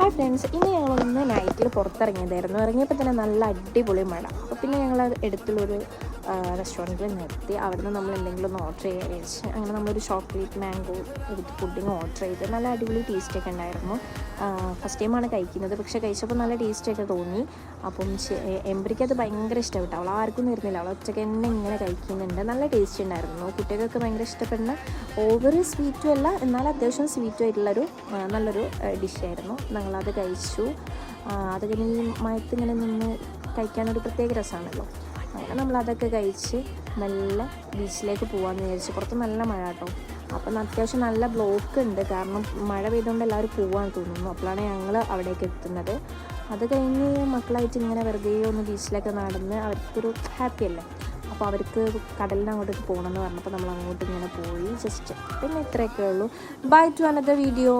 Hi friends, ഇന്ന് ഞങ്ങളൊന്ന് നൈറ്റിൽ പുറത്തിറങ്ങിയതായിരുന്നു. ഇറങ്ങിയപ്പോൾ തന്നെ നല്ല അടിപൊളി മഴ. അപ്പോൾ പിന്നെ ഞങ്ങൾ അടുത്തുള്ളൊരു റെസ്റ്റോറൻറ്റിൽ നിർത്തി. അവിടുന്ന് നമ്മൾ എന്തെങ്കിലും ഒന്ന് ഓർഡർ ചെയ്യാൻ വിചാരിച്ച് അങ്ങനെ നമ്മളൊരു ചോക്ലേറ്റ് മാംഗോ വിത്ത് പുഡിങ് ഓർഡർ ചെയ്ത് നല്ല അടിപൊളി ടേസ്റ്റൊക്കെ ഉണ്ടായിരുന്നു. ഫസ്റ്റ് ടൈമാണ് കഴിക്കുന്നത്, പക്ഷേ കഴിച്ചപ്പോൾ നല്ല ടേസ്റ്റൊക്കെ തോന്നി. അപ്പം എംബ്രിക്ക് അത് ഭയങ്കര ഇഷ്ടപ്പെട്ടു. അവൾ ആർക്കും വരുന്നില്ല, അവൾ ഒറ്റയ്ക്ക് തന്നെ ഇങ്ങനെ കഴിക്കുന്നുണ്ട്. നല്ല ടേസ്റ്റ് ഉണ്ടായിരുന്നു. കുട്ടികൾക്ക് ഭയങ്കര ഇഷ്ടപ്പെടുന്ന ഓവർ സ്വീറ്റും അല്ല, എന്നാൽ അത്യാവശ്യം സ്വീറ്റും ആയിട്ടുള്ളൊരു നല്ലൊരു ഡിഷായിരുന്നു. ഞങ്ങളത് കഴിച്ചു. അത് കഴിഞ്ഞ് ഈ മയത്തിങ്ങനെ നിന്ന് കഴിക്കാനൊരു പ്രത്യേക രസമാണല്ലോ. അങ്ങനെ നമ്മളതൊക്കെ കഴിച്ച് മെല്ലെ ബീച്ചിലേക്ക് പോകാമെന്ന് വിചാരിച്ചു. പുറത്ത് നല്ല മഴ കേട്ടോ. അപ്പം അത്യാവശ്യം നല്ല ബ്ലോക്ക് ഉണ്ട്, കാരണം മഴ പെയ്തുകൊണ്ട് എല്ലാവരും പോകാൻ തോന്നുന്നു. അപ്പോഴാണ് ഞങ്ങൾ അവിടേക്ക് എത്തുന്നത്. അത് കഴിഞ്ഞ് മക്കളായിട്ട് ഇങ്ങനെ വെറുതെ ഒന്ന് ബീച്ചിലൊക്കെ നടന്ന് അവർക്കൊരു ഹാപ്പി അല്ലേ. അപ്പോൾ അവർക്ക് കടലിന് അങ്ങോട്ടേക്ക് പോകണമെന്ന് പറഞ്ഞപ്പോൾ നമ്മൾ അങ്ങോട്ട് ഇങ്ങനെ പോയി ജസ്റ്റ്. പിന്നെ ഇത്രയൊക്കെ ഉള്ളൂ. Bye to another video.